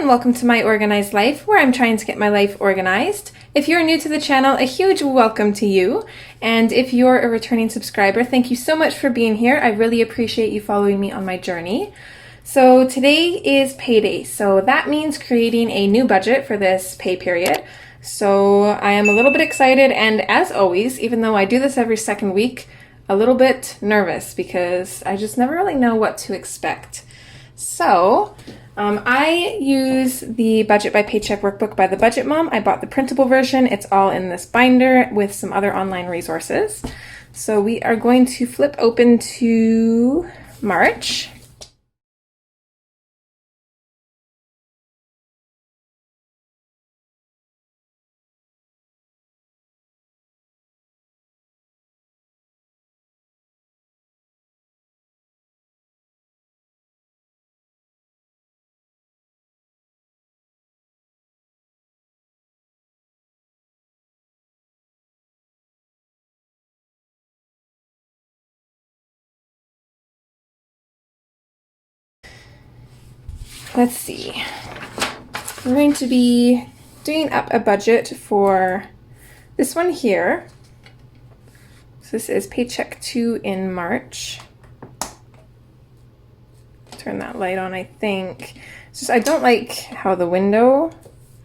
and welcome to My Organized Life, where I'm trying to get my life organized. If you're new to the channel, a huge welcome to you. And if you're a returning subscriber, thank you so much for being here. I really appreciate you following me on my journey. So today is payday, so that means creating a new budget for this pay period. So I am a little bit excited, and as always, even though I do this every second week, a little bit nervous because I just never really know what to expect. So I use the Budget by Paycheck workbook by the Budget Mom. I bought the printable version. It's all in this binder with some other online resources. So we are going to flip open to March. Let's see. We're going to be doing up a budget for this one here. So this is Paycheck 2 in March. Turn that light on, I think. It's just I don't like how the window,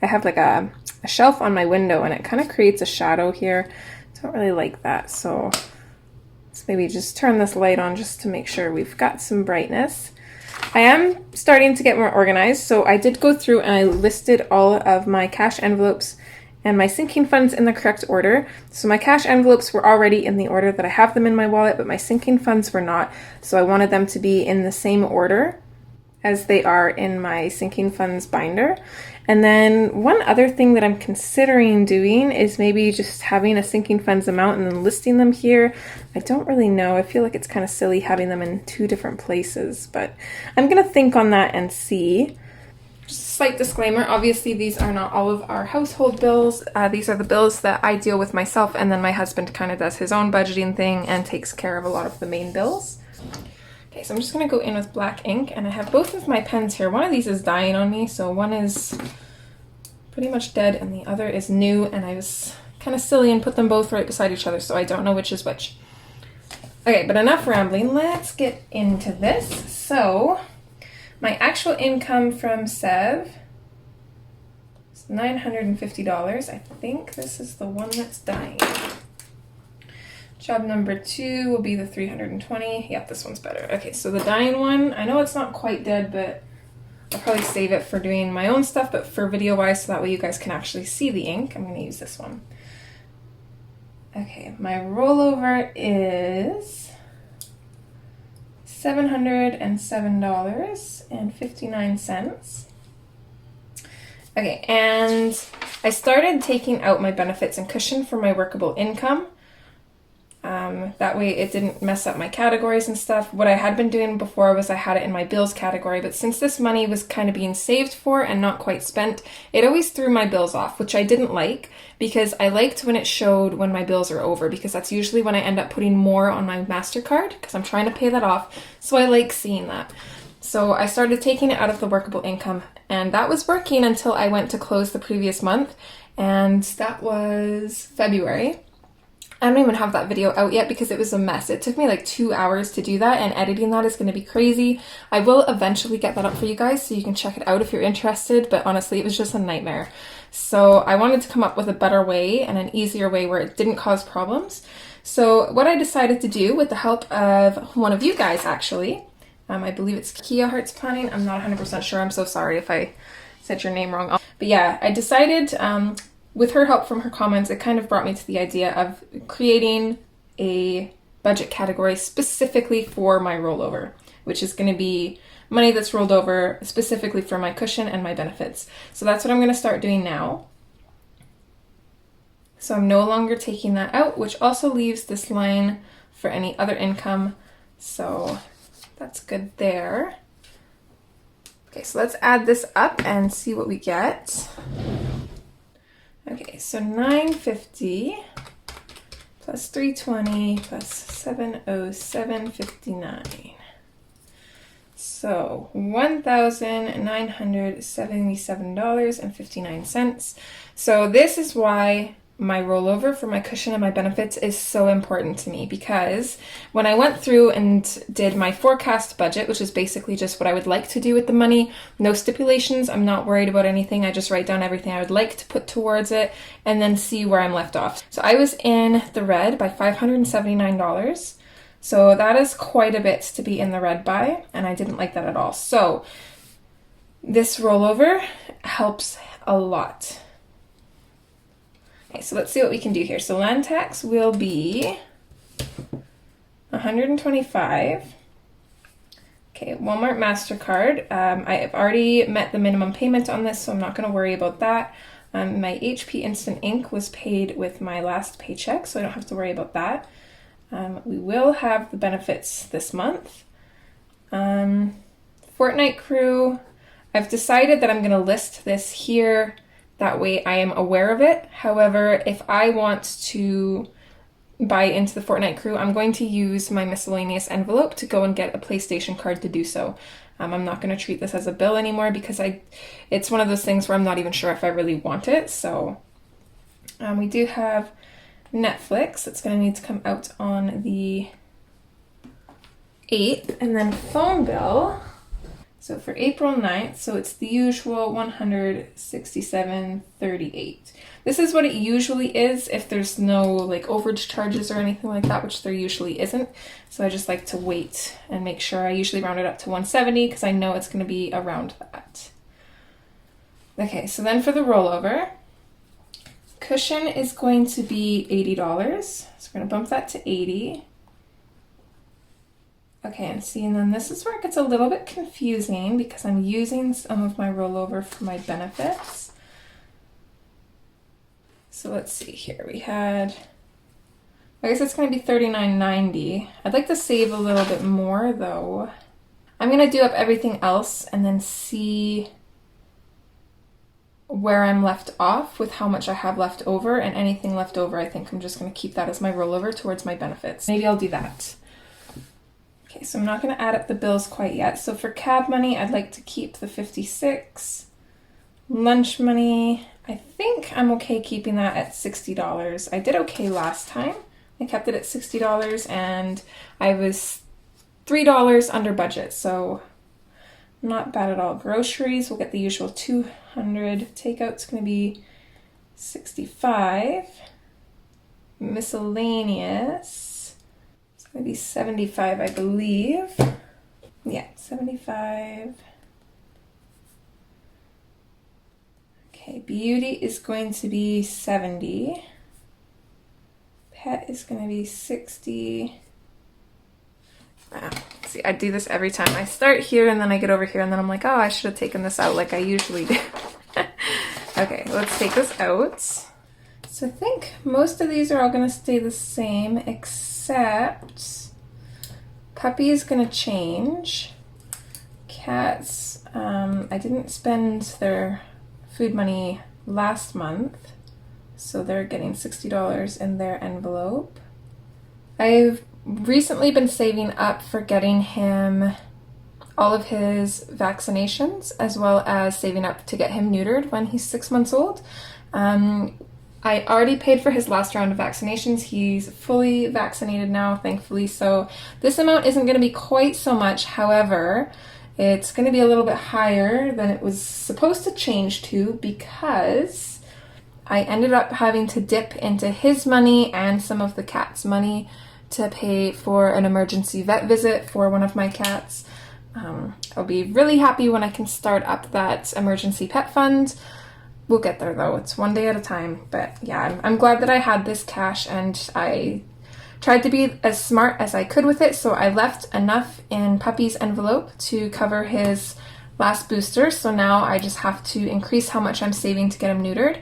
I have like a shelf on my window and it kind of creates a shadow here. I don't really like that, so let's maybe just turn this light on just to make sure we've got some brightness. I am starting to get more organized, so I did go through and I listed all of my cash envelopes and my sinking funds in the correct order. So my cash envelopes were already in the order that I have them in my wallet, but my sinking funds were not, so I wanted them to be in the same order as they are in my sinking funds binder. And then one other thing that I'm considering doing is maybe just having a sinking funds amount and then listing them here. I don't really know. I feel like it's kind of silly having them in two different places, but I'm gonna think on that and see. Just a slight disclaimer, obviously these are not all of our household bills. These are the bills that I deal with myself, and then my husband kind of does his own budgeting thing and takes care of a lot of the main bills. Okay, so I'm just going to go in with black ink, and I have both of my pens here. One of these is dying on me, so one is pretty much dead and the other is new, and I was kind of silly and put them both right beside each other, so I don't know which is which. Okay, but enough rambling. Let's get into this. So my actual income from Sev is $950. I think this is the one that's dying. Job number 2 will be the 320. Yep, this one's better. Okay, so the dying one, I know it's not quite dead, but I'll probably save it for doing my own stuff, but for video-wise, so that way you guys can actually see the ink, I'm going to use this one. Okay, my rollover is $707.59. Okay, and I started taking out my benefits and cushion for my workable income. That way it didn't mess up my categories and stuff. What I had been doing before was I had it in my bills category, but since this money was kind of being saved for and not quite spent, it always threw my bills off, which I didn't like, because I liked when it showed when my bills are over, because that's usually when I end up putting more on my MasterCard, because I'm trying to pay that off, so I like seeing that. So I started taking it out of the workable income, and that was working until I went to close the previous month, and that was February. I don't even have that video out yet because it was a mess. It took me like 2 hours to do that, and editing that is going to be crazy. I will eventually get that up for you guys so you can check it out if you're interested, but honestly, it was just a nightmare. So I wanted to come up with a better way and an easier way where it didn't cause problems. So what I decided to do, with the help of one of you guys actually, I believe it's Kia Hearts Planning. I'm not 100% sure. I'm so sorry if I said your name wrong. But yeah, I decided, with her help from her comments, it kind of brought me to the idea of creating a budget category specifically for my rollover, which is going to be money that's rolled over specifically for my cushion and my benefits. So that's what I'm going to start doing now. So I'm no longer taking that out, which also leaves this line for any other income. So that's good there. Okay, so let's add this up and see what we get. Okay, so 950 plus 320 plus 707.59. So $1,977.59. So this is why my rollover for my cushion and my benefits is so important to me, because when I went through and did my forecast budget, which is basically just what I would like to do with the money, no stipulations, I'm not worried about anything, I just write down everything I would like to put towards it and then see where I'm left off. So I was in the red by $579. So that is quite a bit to be in the red by, and I didn't like that at all. So this rollover helps a lot. Okay, so let's see what we can do here. So land tax will be $125. Okay, Walmart MasterCard. I have already met the minimum payment on this, so I'm not going to worry about that. My HP Instant Ink was paid with my last paycheck, so I don't have to worry about that. We will have the benefits this month. Fortnite crew. I've decided that I'm going to list this here. That way I am aware of it. However, if I want to buy into the Fortnite crew, I'm going to use my miscellaneous envelope to go and get a PlayStation card to do so. I'm not going to treat this as a bill anymore because it's one of those things where I'm not even sure if I really want it. So we do have Netflix. It's going to need to come out on the 8th. And then phone bill. So for April 9th, so it's the usual $167.38. This is what it usually is if there's no like overage charges or anything like that, which there usually isn't. So I just like to wait and make sure. I usually round it up to 170 because I know it's going to be around that. Okay, so then for the rollover, cushion is going to be $80. So we're going to bump that to 80. Okay, and see, and then this is where it gets a little bit confusing because I'm using some of my rollover for my benefits. So let's see here. We had, I guess it's going to be $39.90. I'd like to save a little bit more though. I'm going to do up everything else and then see where I'm left off with how much I have left over, and anything left over, I think I'm just going to keep that as my rollover towards my benefits. Maybe I'll do that. Okay, so I'm not going to add up the bills quite yet. So for cab money, I'd like to keep the $56. Lunch money, I think I'm okay keeping that at $60. I did okay last time. I kept it at $60 and I was $3 under budget, so not bad at all. Groceries, we'll get the usual 200. Takeout's going to be $65. Miscellaneous, maybe $75, I believe. Yeah, $75. Okay, beauty is going to be $70. Pet is going to be $60. See, I do this every time. I start here and then I get over here and then I'm like, oh, I should have taken this out like I usually do. Okay, let's take this out. So I think most of these are all going to stay the same, except puppy is going to change. Cats, I didn't spend their food money last month, so they're getting $60 in their envelope. I've recently been saving up for getting him all of his vaccinations, as well as saving up to get him neutered when he's 6 months old. I already paid for his last round of vaccinations. He's fully vaccinated now, thankfully, so this amount isn't going to be quite so much. However, it's going to be a little bit higher than it was supposed to change to, because I ended up having to dip into his money and some of the cat's money to pay for an emergency vet visit for one of my cats. I'll be really happy when I can start up that emergency pet fund. We'll get there though, it's one day at a time. But yeah, I'm glad that I had this cash, and I tried to be as smart as I could with it, so I left enough in Puppy's envelope to cover his last booster. So now I just have to increase how much I'm saving to get him neutered.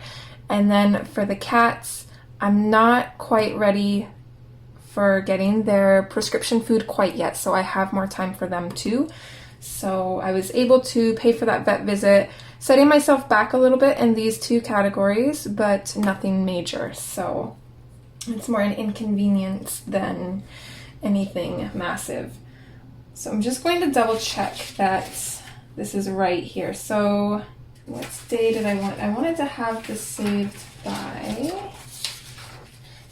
And then for the cats, I'm not quite ready for getting their prescription food quite yet, so I have more time for them too. So I was able to pay for that vet visit, setting myself back a little bit in these two categories, but nothing major. So it's more an inconvenience than anything massive. So I'm just going to double check that this is right here. So what day did I want? I wanted to have this saved by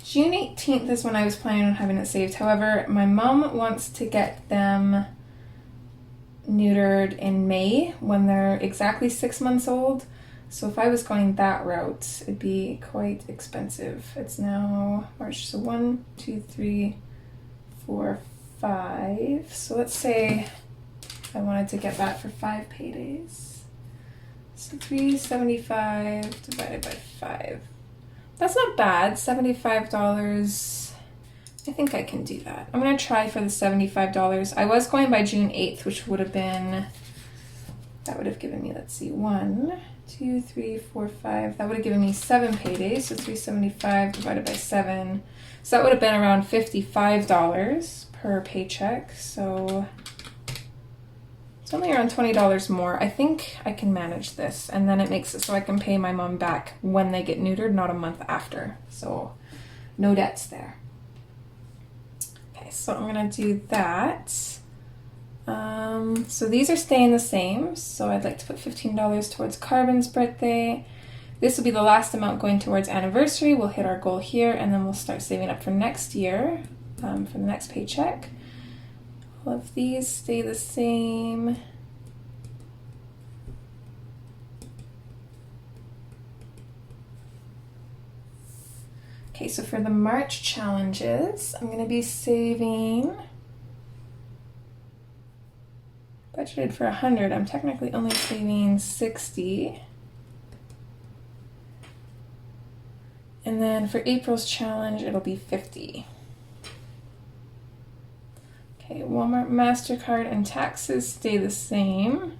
June 18th is when I was planning on having it saved. However, my mom wants to get them neutered in May when they're exactly 6 months old. So if I was going that route, it'd be quite expensive. It's now March, so 1, 2, 3, 4, 5. So let's say I wanted to get that for 5 paydays. So $375 divided by 5. That's not bad, $75. I think I can do that. I'm gonna try for the $75. I was going by June 8th, which would have been, that would have given me, let's see, 1, 2, 3, 4, 5. That would have given me 7 paydays, so $375 divided by 7. So that would have been around $55 per paycheck. So it's only around $20 more. I think I can manage this, and then it makes it so I can pay my mom back when they get neutered, not a month after. So no debts there. Okay, so I'm gonna do that. So these are staying the same. So I'd like to put $15 towards Carbon's birthday. This will be the last amount going towards anniversary. We'll hit our goal here, and then we'll start saving up for next year, for the next paycheck. All of these stay the same. Okay, so for the March challenges, I'm going to be saving, budgeted for 100. I'm technically only saving 60. And then for April's challenge, it'll be 50. Okay, Walmart, MasterCard, and taxes stay the same.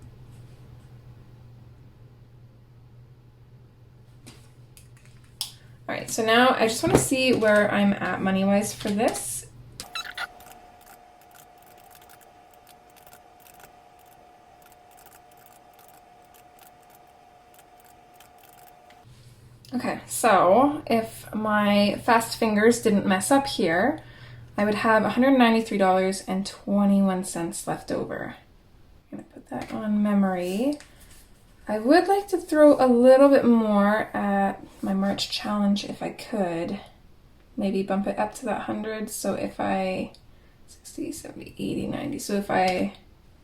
All right, so now I just want to see where I'm at money-wise for this. Okay, so if my fast fingers didn't mess up here, I would have $193.21 left over. I'm gonna put that on memory. I would like to throw a little bit more at my March challenge if I could. Maybe bump it up to that 100. So if I, 60, 70, 80, 90. So if I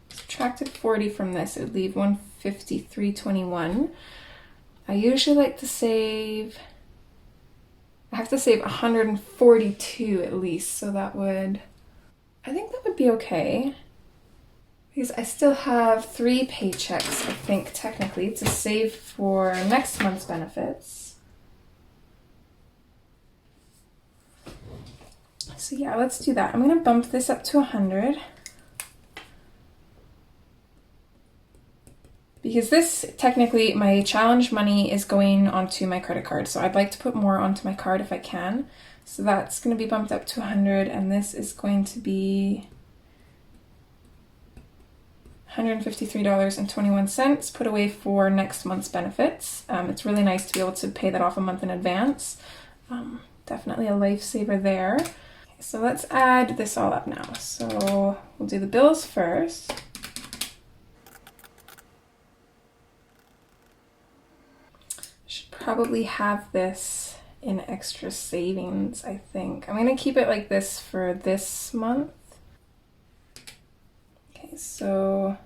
subtracted 40 from this, it would leave 153.21. I usually like to save, I have to save 142 at least, so that would, I think that would be okay. Because I still have 3 paychecks, I think, technically, to save for next month's benefits. So yeah, let's do that. I'm gonna bump this up to 100. Because this, technically, my challenge money is going onto my credit card. So I'd like to put more onto my card if I can. So that's going to be bumped up to 100, and this is going to be $153.21 put away for next month's benefits. It's really nice to be able to pay that off a month in advance. Definitely a lifesaver there. Okay, so let's add this all up now. So we'll do the bills first. Probably have this in extra savings, I think. I'm gonna keep it like this for this month. Okay, so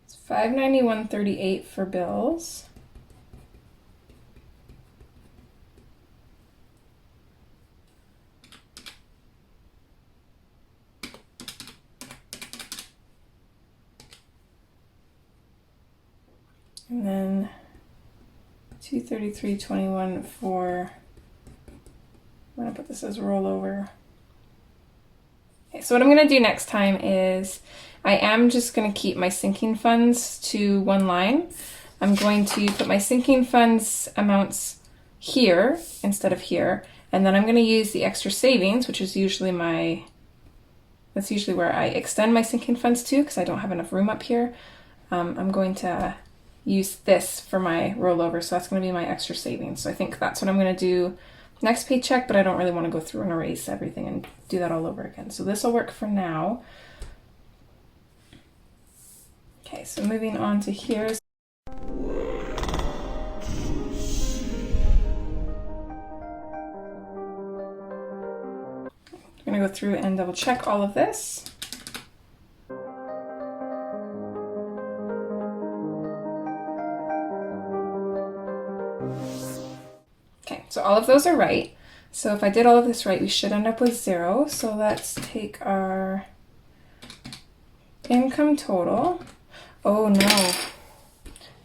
it's $591.38 for bills. And then $233.21 for, I'm gonna put this as rollover. Okay, so what I'm gonna do next time is I am just gonna keep my sinking funds to one line. I'm going to put my sinking funds amounts here instead of here, and then I'm gonna use the extra savings, which is usually that's usually where I extend my sinking funds to because I don't have enough room up here. I'm going to use this for my rollover, so that's going to be my extra savings. So I think that's what I'm going to do next paycheck, but I don't really want to go through and erase everything and do that all over again. So this will work for now. Okay, so moving on to here. I'm going to go through and double check all of this. Okay, so all of those are right. So if I did all of this right, we should end up with 0. So let's take our income total. Oh no.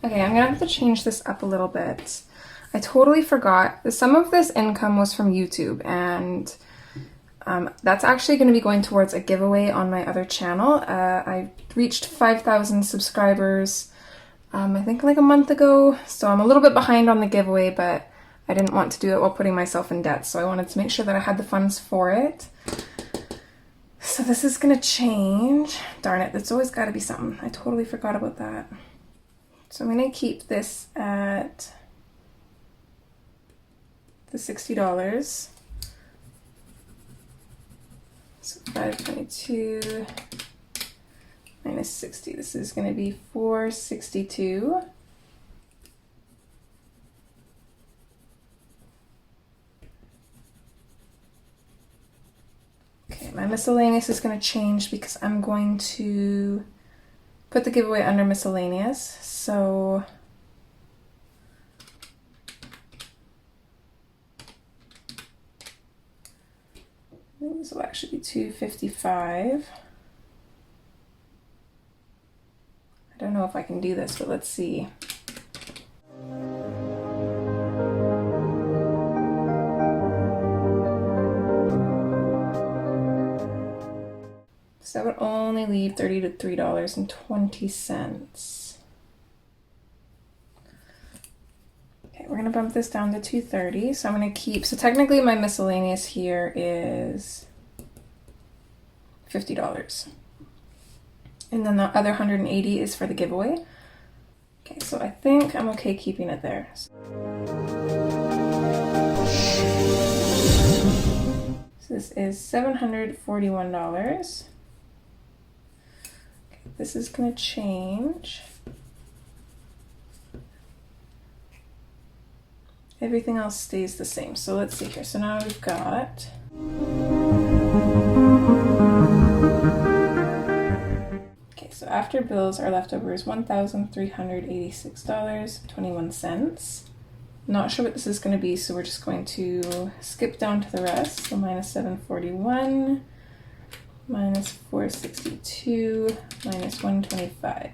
Okay, I'm gonna have to change this up a little bit. I totally forgot. Some of this income was from YouTube, and that's actually going to be going towards a giveaway on my other channel. I reached 5,000 subscribers, I think like a month ago, so I'm a little bit behind on the giveaway, but I didn't want to do it while putting myself in debt, so I wanted to make sure that I had the funds for it. So this is going to change. Darn it, there's always got to be something. I totally forgot about that. So I'm going to keep this at the $60. So 522 minus 60. This is going to be 462. Okay, my miscellaneous is going to change because I'm going to put the giveaway under miscellaneous. So I think this will actually be $255. I don't know if I can do this, but let's see. So that would only leave $33.20. Okay, we're gonna bump this down to $230. So I'm gonna keep, so technically my miscellaneous here is $50. And then the other 180 is for the giveaway. Okay, so I think I'm okay keeping it there. So this is $741. Okay, this is gonna change. Everything else stays the same. So let's see here. So now we've got so after bills, our leftover is $1,386.21. Not sure what this is going to be, so we're just going to skip down to the rest. So minus 741, minus 462, minus 125.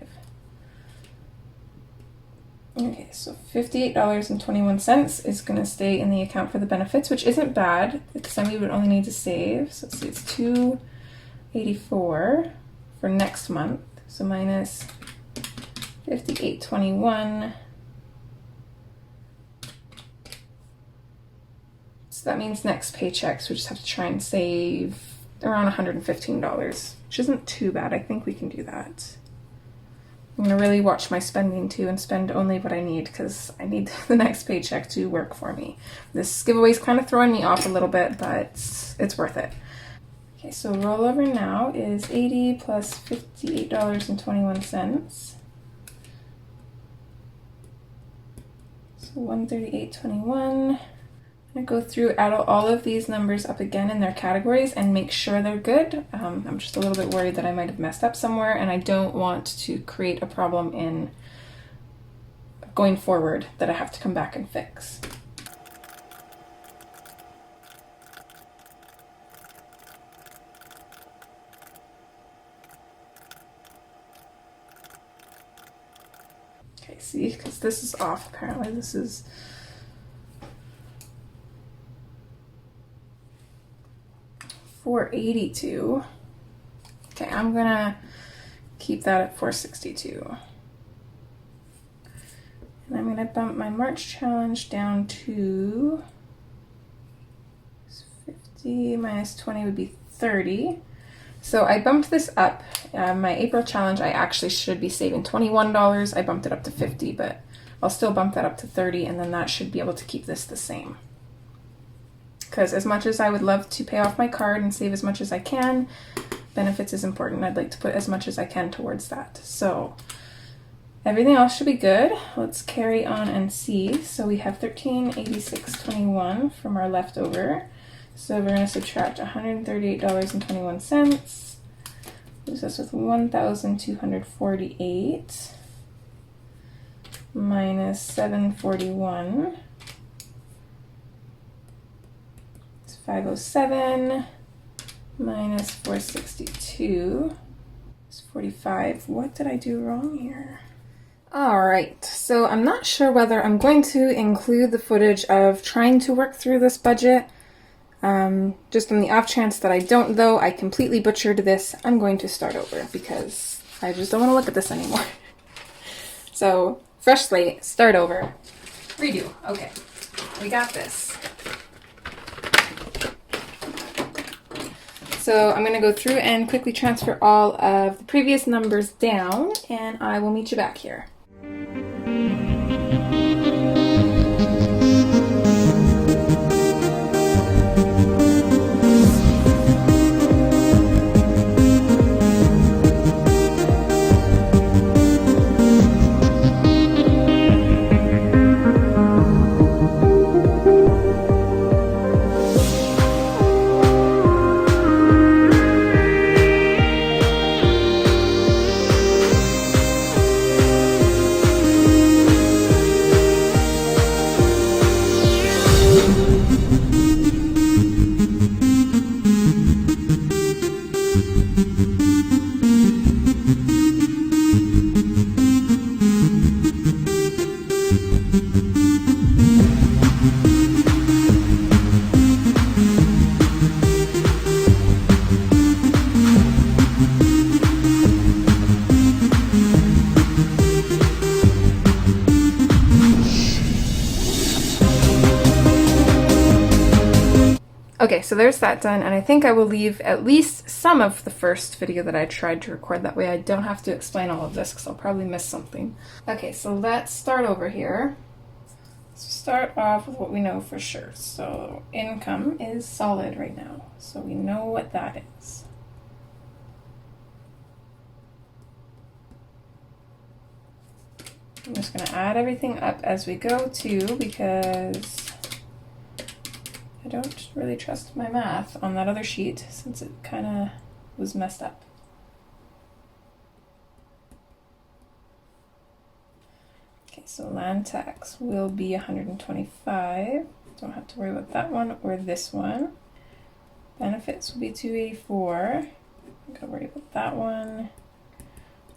Okay, so $58.21 is going to stay in the account for the benefits, which isn't bad, because then we would only need to save. So let's see, it's $284 for next month. So minus 58.21. So that means next paychecks, we just have to try and save around $115, which isn't too bad. I think we can do that. I'm gonna really watch my spending too and spend only what I need, because I need the next paycheck to work for me. This giveaway is kind of throwing me off a little bit, but it's worth it. Okay, so rollover now is 80 plus $58.21. So 138.21. I'm gonna go through, add all of these numbers up again in their categories and make sure they're good. I'm just a little bit worried that I might have messed up somewhere, and I don't want to create a problem in going forward that I have to come back and fix. Okay, see, because this is off apparently. This is $482. Okay, I'm gonna keep that at $462. And I'm gonna bump my March challenge down to 50 minus 20 would be 30. So I bumped this up. My April challenge, I actually should be saving $21. I bumped it up to 50, but I'll still bump that up to 30, and then that should be able to keep this the same. because as much as I would love to pay off my card and save as much as I can, benefits is important. I'd like to put as much as I can towards that. So everything else should be good. Let's carry on and see. So we have $1386.21 from our leftover. So we're going to subtract $138.21. Leaves us with $1,248 minus $741. It's $507 minus $462 is $45. What did I do wrong here? All right, so I'm not sure whether I'm going to include the footage of trying to work through this budget. Just on the off chance that I don't, though, I completely butchered this, I'm going to start over because I just don't want to look at this anymore. So, fresh slate, start over, redo. Okay, we got this. So I'm going to go through and quickly transfer all of the previous numbers down, and I will meet you back here. Okay, so there's that done, and I think I will leave at least some of the first video that I tried to record. That way I don't have to explain all of this, because I'll probably miss something. Okay, so let's start over here. Let's start off with what we know for sure. So income is solid right now, so we know what that is. I'm just going to add everything up as we go too, because I don't really trust my math on that other sheet since it kind of was messed up. Okay, so land tax will be 125. Don't have to worry about that one or this one. Benefits will be 284. I'm gonna worry about that one.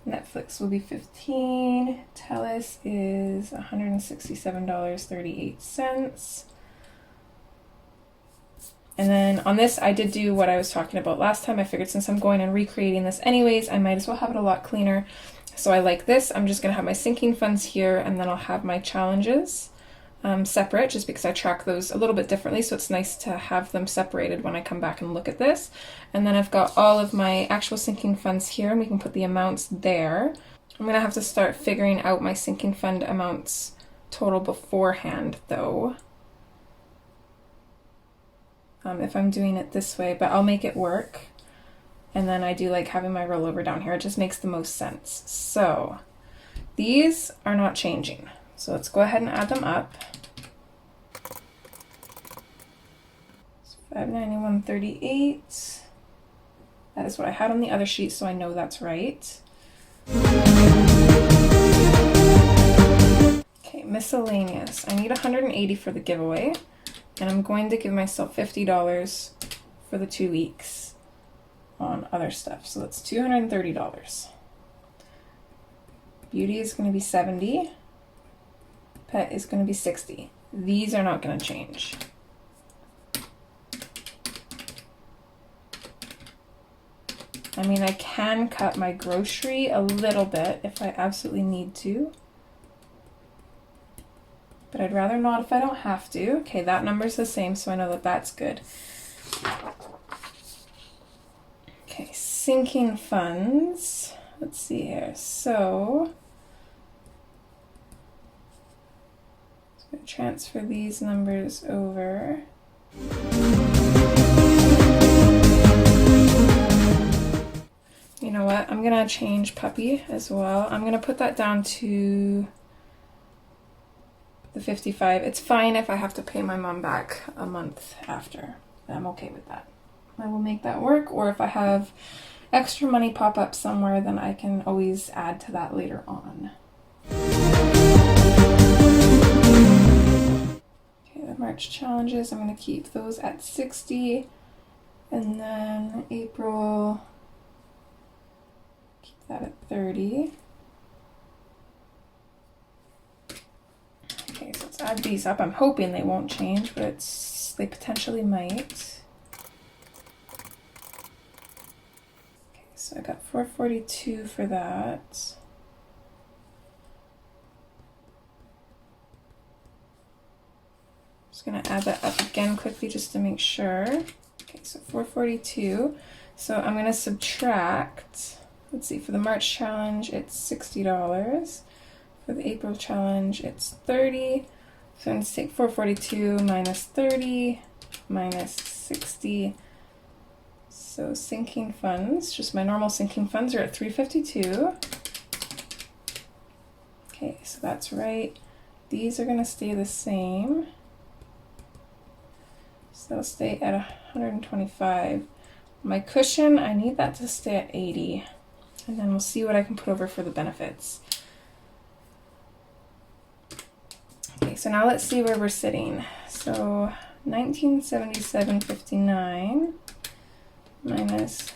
Netflix will be 15. Telus is $167.38. And then on this, I did do what I was talking about last time. I figured since I'm going and recreating this anyways, I might as well have it a lot cleaner. So I like this. I'm just going to have my sinking funds here, and then I'll have my challenges separate, just because I track those a little bit differently. So it's nice to have them separated when I come back and look at this. And then I've got all of my actual sinking funds here, and we can put the amounts there. I'm going to have to start figuring out my sinking fund amounts total beforehand, though. If I'm doing it this way, but I'll make it work. And then I do like having my rollover down here. It just makes the most sense. So these are not changing. So let's go ahead and add them up. It's $591.38. That is what I had on the other sheet, so I know that's right. Okay, miscellaneous. I need $180 for the giveaway. And I'm going to give myself $50 for the 2 weeks on other stuff. So that's $230. Beauty is going to be $70. Pet is going to be $60. These are not going to change. I mean, I can cut my grocery a little bit if I absolutely need to. But I'd rather not if I don't have to. Okay, that number's the same, so I know that that's good. Okay, sinking funds. Let's see here. So, I'm going to transfer these numbers over. You know what? I'm gonna change puppy as well. I'm gonna put that down to the 55. It's fine if I have to pay my mom back a month after. I'm okay with that. I will make that work, or if I have extra money pop up somewhere, then I can always add to that later on. Okay, the March challenges, I'm going to keep those at 60, and then April, keep that at 30. Okay, so let's add these up. I'm hoping they won't change, but they potentially might. So I got 442 for that. Just gonna add that up again quickly just to make sure. Okay, so 442. So I'm gonna subtract, let's see, for the March challenge, it's $60. For the April challenge, it's 30. So I'm gonna take 442 minus 30 minus 60. So sinking funds, just my normal sinking funds are at 352. Okay, so that's right. These are gonna stay the same. So they'll stay at 125. My cushion, I need that to stay at 80. And then we'll see what I can put over for the benefits. Okay, so now let's see where we're sitting. So 1977.59 minus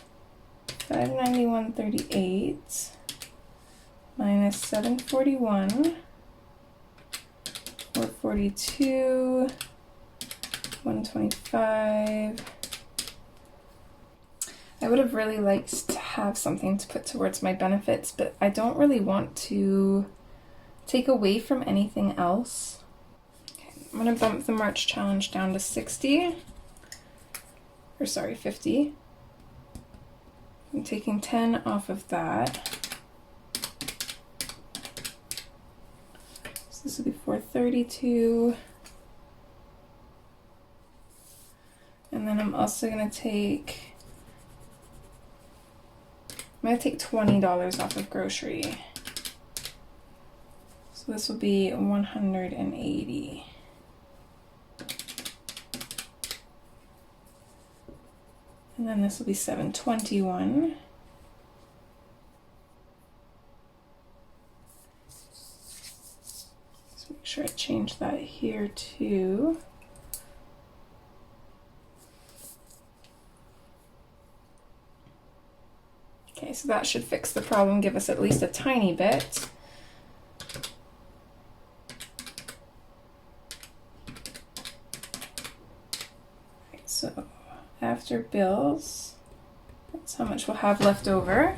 591.38 minus 741, 442, 125. I would have really liked to have something to put towards my benefits, but I don't really want to take away from anything else. Okay, I'm going to bump the March challenge down to 60, or sorry, 50. I'm taking 10 off of that. So this will be 432. And then I'm also going to take, $20 off of grocery. So this will be 180. And then this will be 721. So make sure I change that here too. Okay, so that should fix the problem, give us at least a tiny bit. Okay, so after bills, that's how much we'll have left over.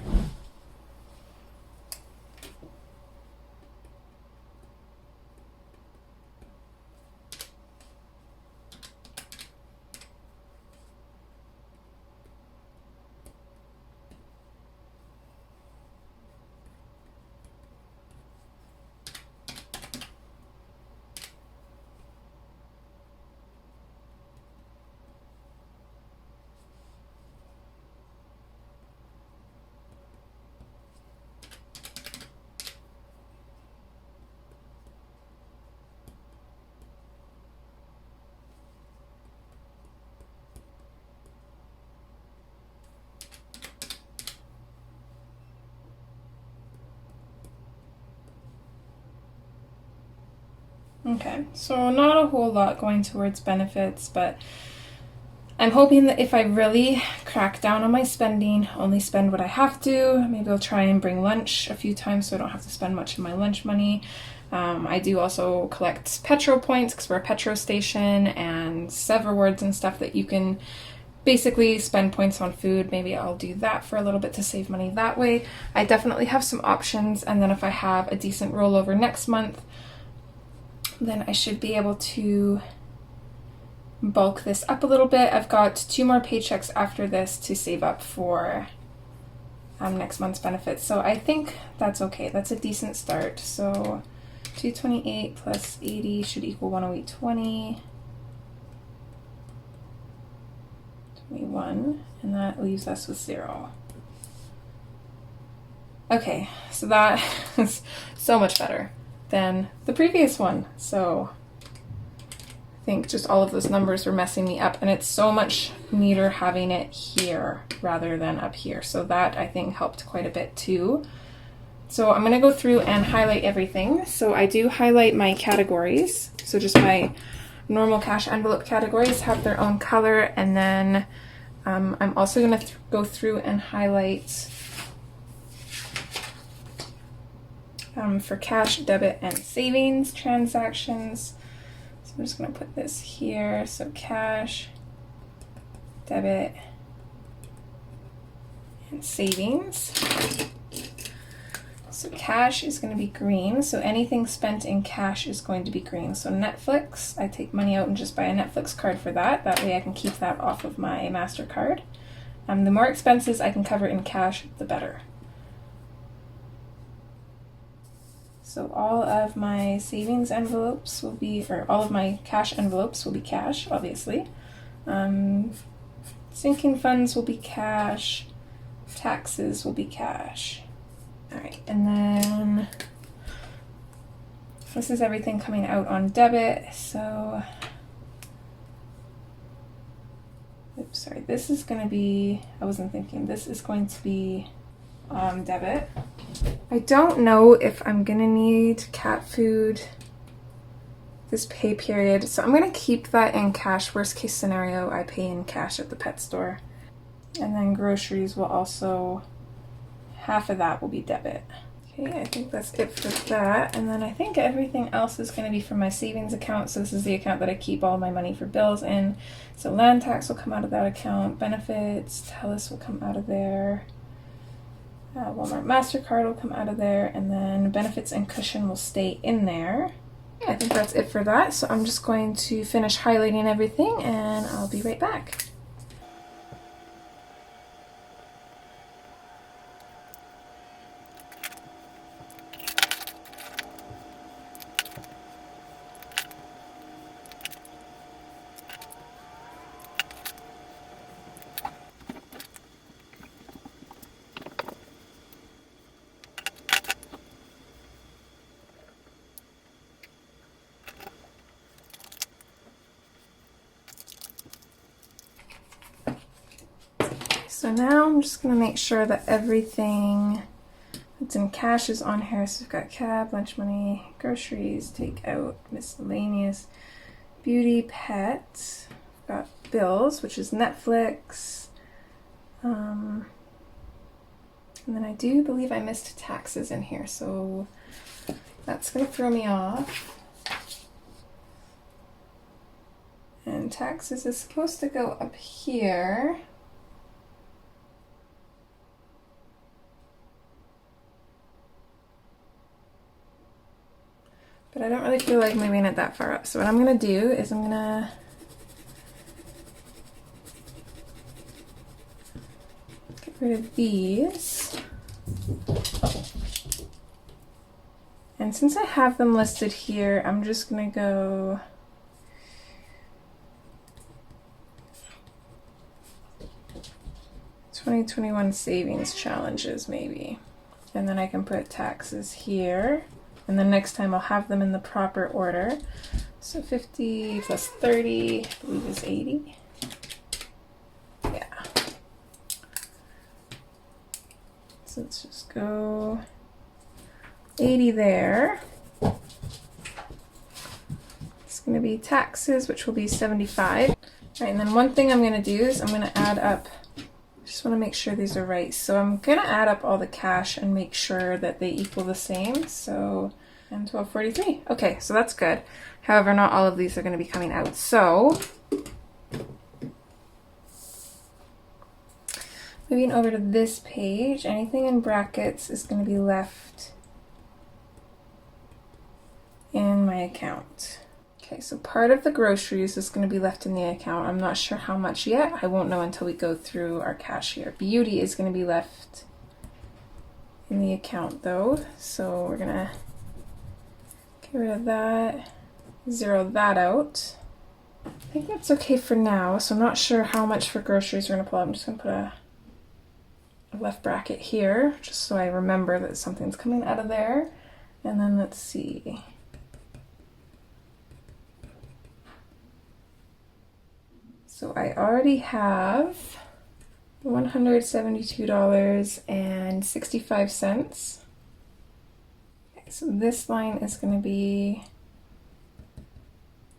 Okay, so not a whole lot going towards benefits, but I'm hoping that if I really crack down on my spending, only spend what I have to, maybe I'll try and bring lunch a few times so I don't have to spend much of my lunch money. I do also collect petrol points because we're a petrol station, and sev rewards and stuff that you can basically spend points on food. Maybe I'll do that for a little bit to save money that way. I definitely have some options, and then if I have a decent rollover next month, then I should be able to bulk this up a little bit. I've got 2 more paychecks after this to save up for next month's benefits. So I think that's okay. That's a decent start. So 228 plus 80 should equal 108.20. Give me 1, and that leaves us with 0. Okay, so that is so much better than the previous one. So I think just all of those numbers were messing me up, and it's so much neater having it here rather than up here. So that I think helped quite a bit too. So I'm gonna go through and highlight everything. So I do highlight my categories. So just my normal cash envelope categories have their own color, and then I'm also gonna go through and highlight for cash, debit, and savings transactions. So I'm just going to put this here. So cash, debit, and savings. So cash is going to be green. So anything spent in cash is going to be green. So Netflix, I take money out and just buy a Netflix card for that. That way I can keep that off of my MasterCard. The more expenses I can cover in cash, the better. So all of my savings envelopes will be, or all of my cash envelopes will be cash, obviously. Sinking funds will be cash. Taxes will be cash. All right, and then this is everything coming out on debit. So, oops, sorry, this is going to be, I wasn't thinking, this is going to be debit. I don't know if I'm gonna need cat food this pay period, so I'm gonna keep that in cash. Worst case scenario, I pay in cash at the pet store. And then groceries will also, half of that will be debit. Okay, I think that's it for that. And then I think everything else is gonna be from my savings account. So this is the account that I keep all my money for bills in. So land tax will come out of that account. Benefits, TELUS will come out of there. Walmart MasterCard will come out of there, and then benefits and cushion will stay in there. Yeah, I think that's it for that. So I'm just going to finish highlighting everything, and I'll be right back. So now I'm just going to make sure that everything that's in cash is on here. So we've got cab, lunch money, groceries, takeout, miscellaneous, beauty, pet. We've got bills, which is Netflix. And then I do believe I missed taxes in here, so that's going to throw me off. And taxes is supposed to go up here. But I don't really feel like moving it that far up. So what I'm going to do is I'm going to get rid of these. And since I have them listed here, I'm just going to go "2021 savings challenges" maybe. And then I can put taxes here. And then next time I'll have them in the proper order. So 50 plus 30, I believe is 80. Yeah. So let's just go 80 there. It's going to be taxes, which will be 75. All right, and then one thing I'm going to do is I'm going to add up, just want to make sure these are right. So I'm going to add up all the cash and make sure that they equal the same. So, and 1243. Okay, so that's good. However, not all of these are going to be coming out. So, moving over to this page, anything in brackets is going to be left in my account. Okay, so part of the groceries is going to be left in the account. I'm not sure how much yet. I won't know until we go through our cash here. Beauty is going to be left in the account though. So we're going to get rid of that, zero that out. I think that's okay for now, so I'm not sure how much for groceries we're gonna pull out. I'm just gonna put a left bracket here, just so I remember that something's coming out of there. And then let's see. So I already have $172.65. Okay, so this line is going to be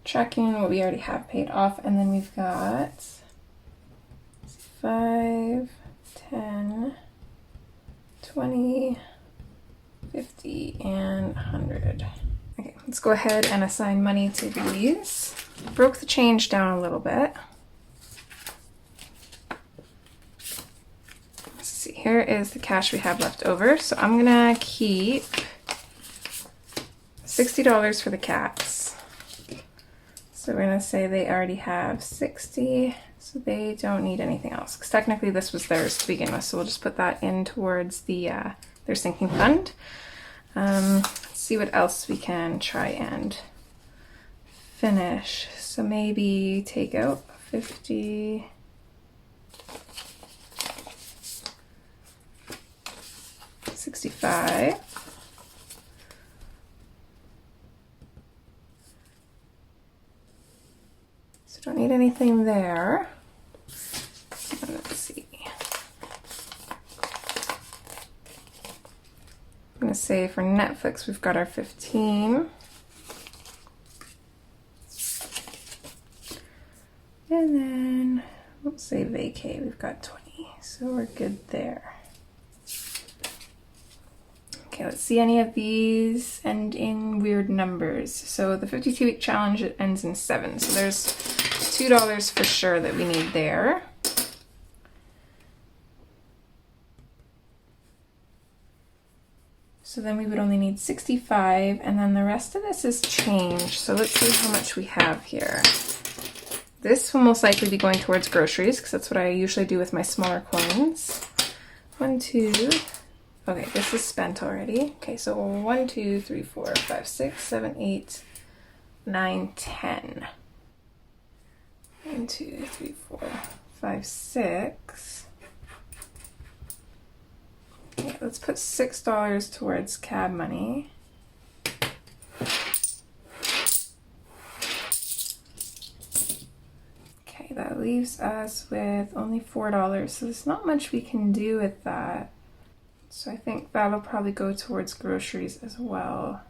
tracking what we already have paid off, and then we've got 5, 10, 20, 50, and 100. Okay, let's go ahead and assign money to these. Broke the change down a little bit. Let's see, here is the cash we have left over. So I'm gonna keep $60 for the cats. So we're gonna say they already have 60, so they don't need anything else. Because technically this was theirs to begin with, so we'll just put that in towards the their sinking fund. Let's see what else we can try and finish. So maybe take out 50. $65. So don't need anything there. And let's see. I'm gonna say for Netflix we've got our 15. And then let's say vacay, we've got 20. So we're good there. Okay, let's see any of these end in weird numbers. So the 52-week challenge, it ends in 7. So there's $2 for sure that we need there. So then we would only need 65, and then the rest of this is change. So let's see how much we have here. This will most likely be going towards groceries, because that's what I usually do with my smaller coins. 1, 2... Okay, this is spent already. Okay, so 1, 2, 3, 4, 5, 6, 7, 8, 9, 10. 1, 2, 3, 4, 5, 6. Okay, let's put $6 towards cab money. Okay, that leaves us with only $4. So there's not much we can do with that. So I think that'll probably go towards groceries as well.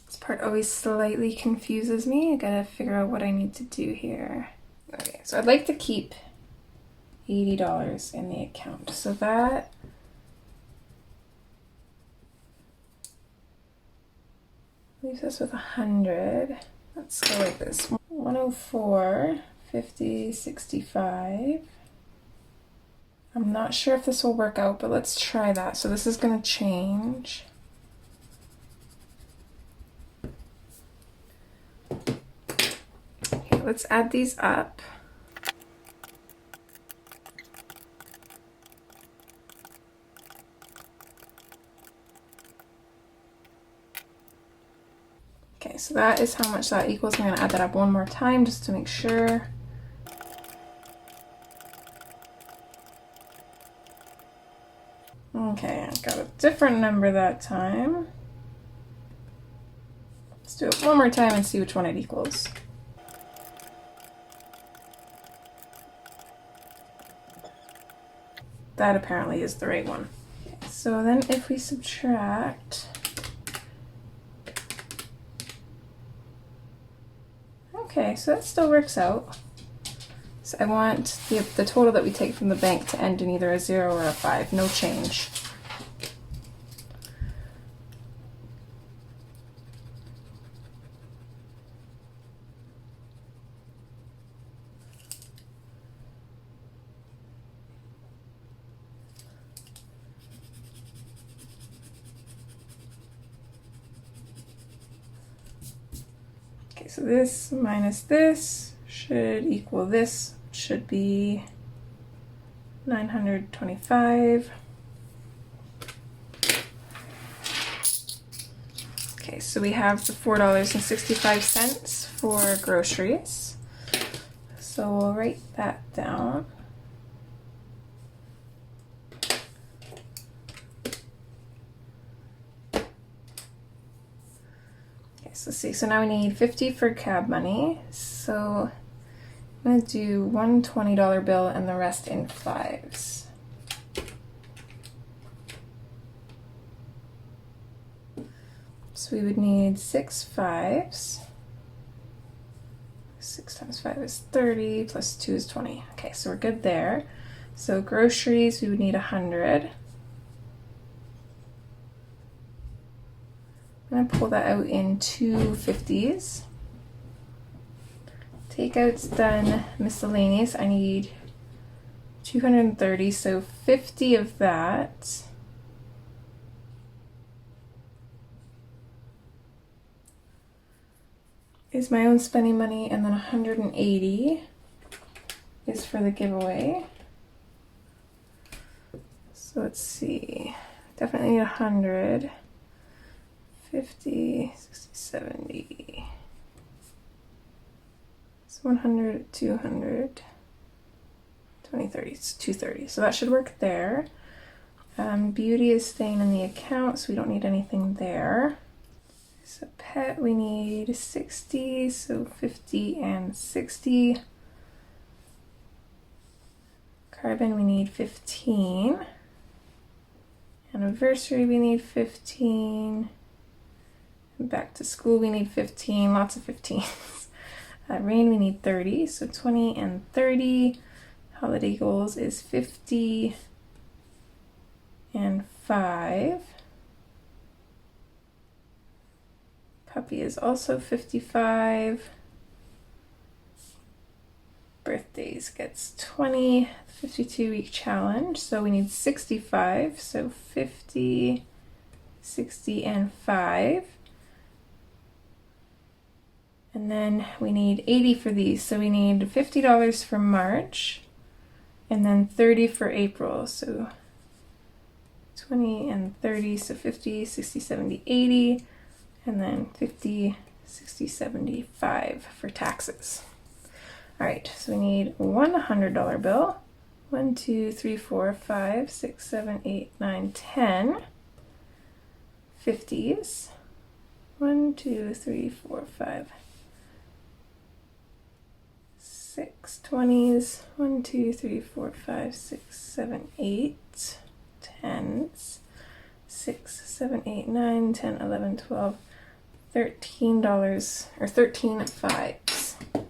This part always slightly confuses me. I gotta figure out what I need to do here. Okay, so I'd like to keep $80 in the account. So that leaves us with 100. Let's go like this. 104, 50, 65. I'm not sure if this will work out, but let's try that. So this is going to change. Okay, let's add these up. Okay, so that is how much that equals. I'm going to add that up one more time just to make sure. Okay, I got a different number that time. Let's do it one more time and see which one it equals. That apparently is the right one. Okay, so then if we subtract... Okay, so that still works out. So I want the total that we take from the bank to end in either a 0 or a 5, no change. Okay, so this minus this should equal this, should be 925. Okay, so we have the $4.65 for groceries. So we'll write that down. Okay, so let's see. So now we need 50 for cab money. So I'm going to do one $20 bill and the rest in fives. So we would need 6 fives. 6 times 5 is 30, plus 2 is 20. Okay, so we're good there. So groceries, we would need 100. I'm going to pull that out in two 50s. Takeout's done. Miscellaneous, I need 230, so 50 of that. Is my own spending money, and then 180 is for the giveaway. So let's see, definitely need 100, 50, 60, 70. So 100, 200, 20, 30, it's 230. So that should work there. Beauty is staying in the account, so we don't need anything there. So pet, we need 60, so 50 and 60. Carbon, we need 15. Anniversary, we need 15. And back to school, we need 15, lots of 15s. Rain, we need 30, so 20 and 30. Holiday goals is 50 and 5. Puppy is also 55. Birthdays gets 20, 52-week challenge. So we need 65, so 50, 60, and 5. And then we need 80 for these. So we need $50 for March, and then 30 for April. So 20 and 30, so 50, 60, 70, 80. And then 50, 60, 75 for taxes. All right, so we need one $100 bill. 1, 2, 3, 4, 5, 6, 7, 8, 9, 10. 50s. 1, 2, 3, 4, 5, 6. 20s. 1, 2, 3, 4, 5, 6, 7, 8. 10s. 6, 7, 8, 9, 10, 11, 12. $13 or 13 fives. Okay,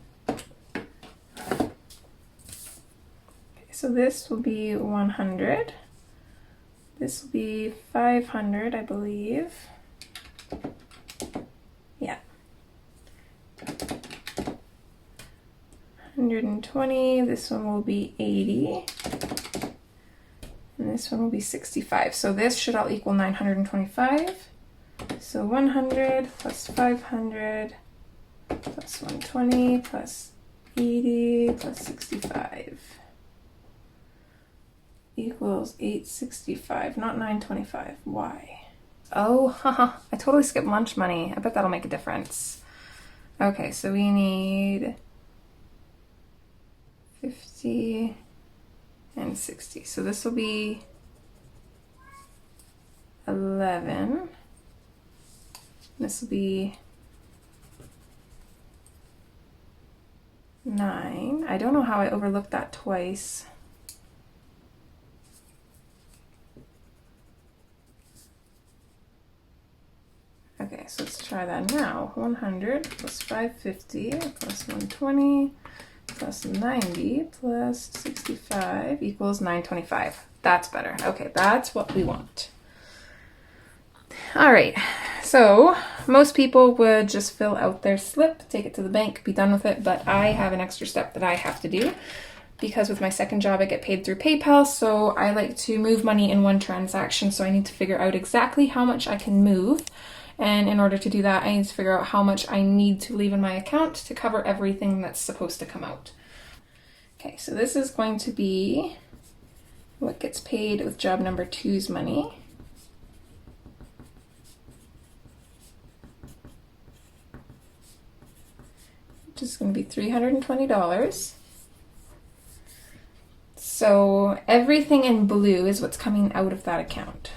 so this will be 100. This will be 500, I believe. Yeah. 120. This one will be 80. And this one will be 65. So this should all equal 925. So 100 plus 500 plus 120 plus 80 plus 65 equals 865, not 925. Why? Oh, haha, I totally skipped lunch money. I bet that'll make a difference. Okay, so we need 50 and 60. So this will be 11. This will be 9. I don't know how I overlooked that twice. Okay, so let's try that now. 100 plus 550 plus 120 plus 90 plus 65 equals 925. That's better. Okay, that's what we want. All right, so most people would just fill out their slip, take it to the bank, be done with it, but I have an extra step that I have to do because with my second job I get paid through PayPal, so I like to move money in one transaction, so I need to figure out exactly how much I can move, and in order to do that I need to figure out how much I need to leave in my account to cover everything that's supposed to come out. Okay, so this is going to be what gets paid with job number 2's money. Which is going to be $320. so everything in blue is what's coming out of that account.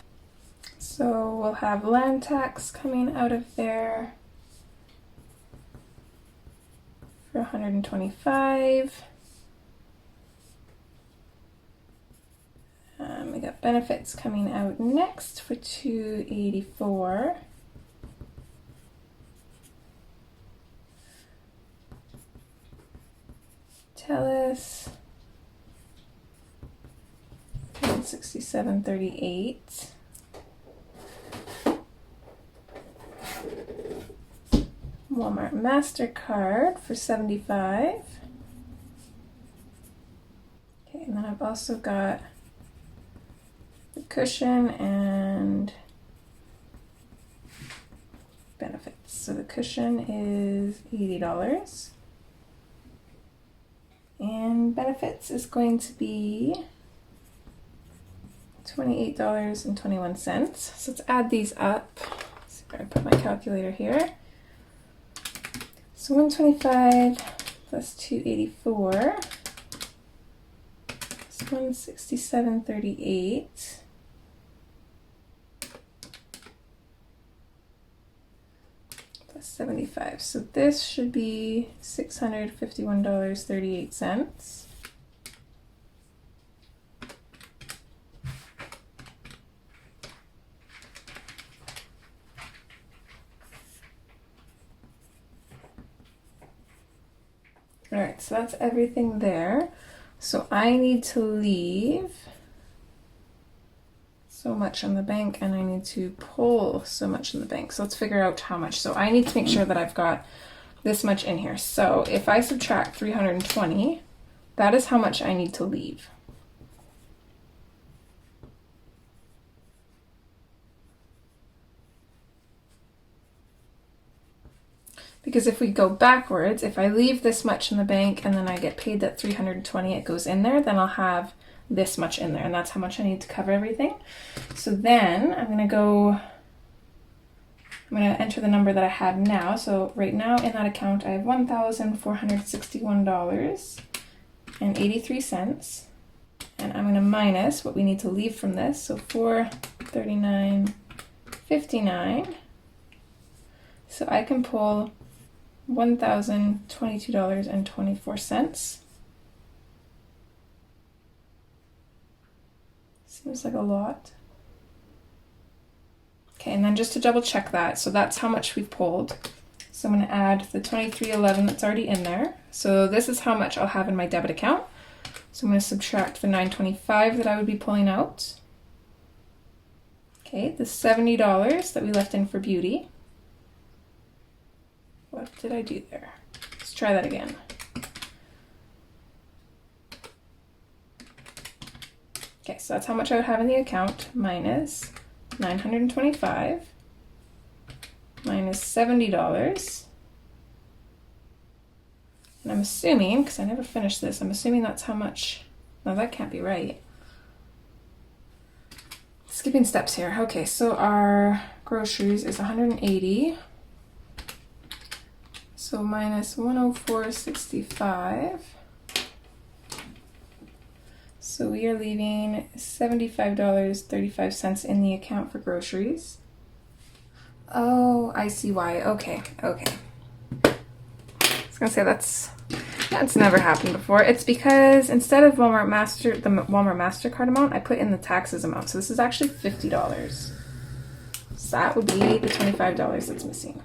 So we'll have land tax coming out of there for $125. We got benefits coming out next for $284. Telus, $167.38. Walmart MasterCard for $75. Okay, and then I've also got the cushion and benefits. So the cushion is $80. And benefits is going to be $28.21. So let's add these up. Let's see if I put my calculator here. So 125 plus 284 is 167.38. Plus 75. So this should be $651.38. All right, so that's everything there. So I need to leave so much in the bank and I need to pull so much in the bank. So let's figure out how much. So I need to make sure that I've got this much in here. So if I subtract 320, that is how much I need to leave. Because if we go backwards, if I leave this much in the bank and then I get paid that 320, it goes in there, then I'll have this much in there, and that's how much I need to cover everything. So then I'm going to enter the number that I have now. So right now in that account, I have $1,461.83. And I'm going to minus what we need to leave from this. So $439.59. So I can pull $1,022.24. Seems like a lot. Okay, and then just to double check that, so that's how much we've pulled. So I'm going to add the $23.11 that's already in there. So this is how much I'll have in my debit account. So I'm going to subtract the $9.25 that I would be pulling out. Okay, the $70 that we left in for beauty. What did I do there? Let's try that again. Okay, so that's how much I would have in the account, minus $925, minus $70. And I'm assuming, because I never finished this, I'm assuming that's how much, no, that can't be right. Skipping steps here. Okay, so our groceries is 180. So minus 104.65. So we are leaving $75.35 in the account for groceries. Oh, I see why. Okay. I was gonna say that's never happened before. It's because instead of the Walmart MasterCard amount, I put in the taxes amount. So this is actually $50. So that would be the $25 that's missing.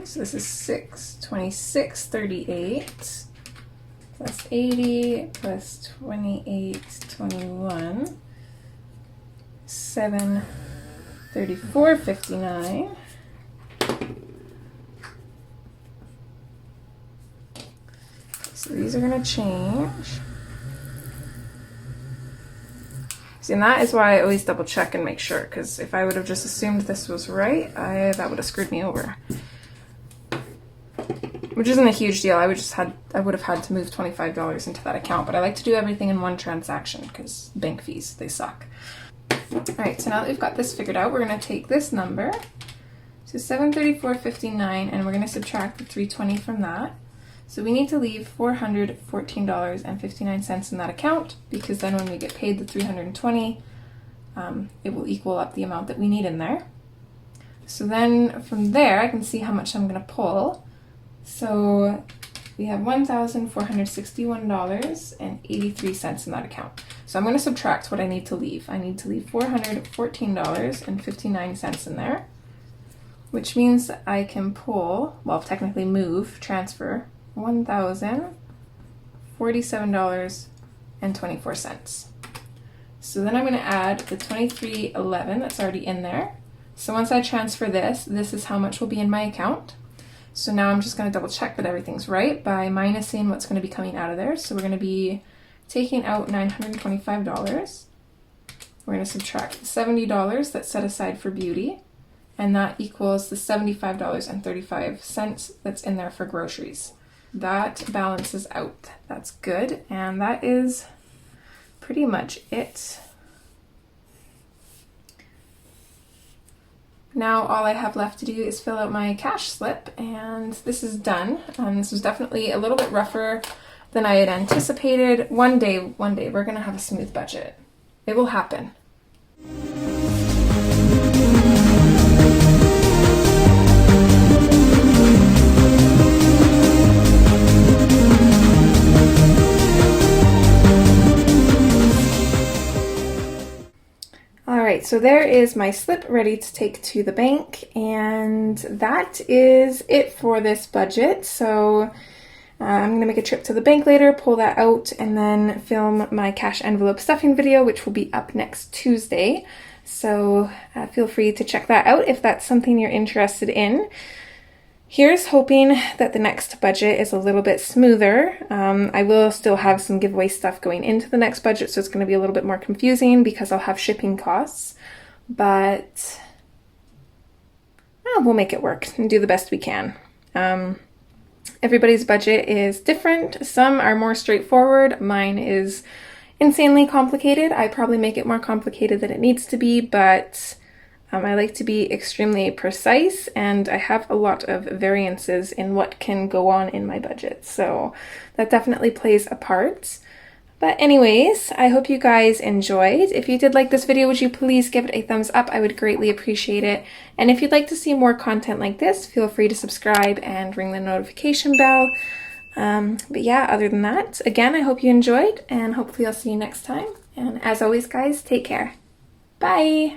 So this is $626.38 plus 80 plus 28.21, $734.59. So these are going to change. See, and that is why I always double check and make sure, because if I would have just assumed this was right, that would have screwed me over. which isn't a huge deal. I would have had to move $25 into that account, but I like to do everything in one transaction because bank fees, they suck. All right, so now that we've got this figured out, we're going to take this number, so $734.59, and we're going to subtract the $320 from that. So we need to leave $414.59 in that account, because then when we get paid the $320, it will equal up the amount that we need in there. So then from there, I can see how much I'm going to pull. So we have $1,461.83 in that account. So I'm going to subtract what I need to leave. I need to leave $414.59 in there, which means that I can pull, well, technically transfer $1,047.24. So then I'm going to add the $23.11 that's already in there. So once I transfer this is how much will be in my account. So now I'm just going to double check that everything's right by minusing what's going to be coming out of there. So we're going to be taking out $925. We're going to subtract the $70 that's set aside for beauty, and that equals the $75.35 that's in there for groceries. That balances out. That's good, and that is pretty much it. Now all I have left to do is fill out my cash slip, and this is done. This was definitely a little bit rougher than I had anticipated. One day we're gonna have a smooth budget. It will happen. Alright, so there is my slip ready to take to the bank, and that is it for this budget. So I'm going to make a trip to the bank later, pull that out, and then film my cash envelope stuffing video, which will be up next Tuesday. So feel free to check that out if that's something you're interested in. Here's hoping that the next budget is a little bit smoother. I will still have some giveaway stuff going into the next budget, so it's going to be a little bit more confusing because I'll have shipping costs. But we'll make it work and do the best we can. Everybody's budget is different. Some are more straightforward. Mine is insanely complicated. I probably make it more complicated than it needs to be, but I like to be extremely precise, and I have a lot of variances in what can go on in my budget, so that definitely plays a part. But anyways, I hope you guys enjoyed. If you did like this video, would you please give it a thumbs up? I would greatly appreciate it. And if you'd like to see more content like this, feel free to subscribe and ring the notification bell. But yeah, other than that, again, I hope you enjoyed, and hopefully I'll see you next time. And as always, guys, take care. Bye!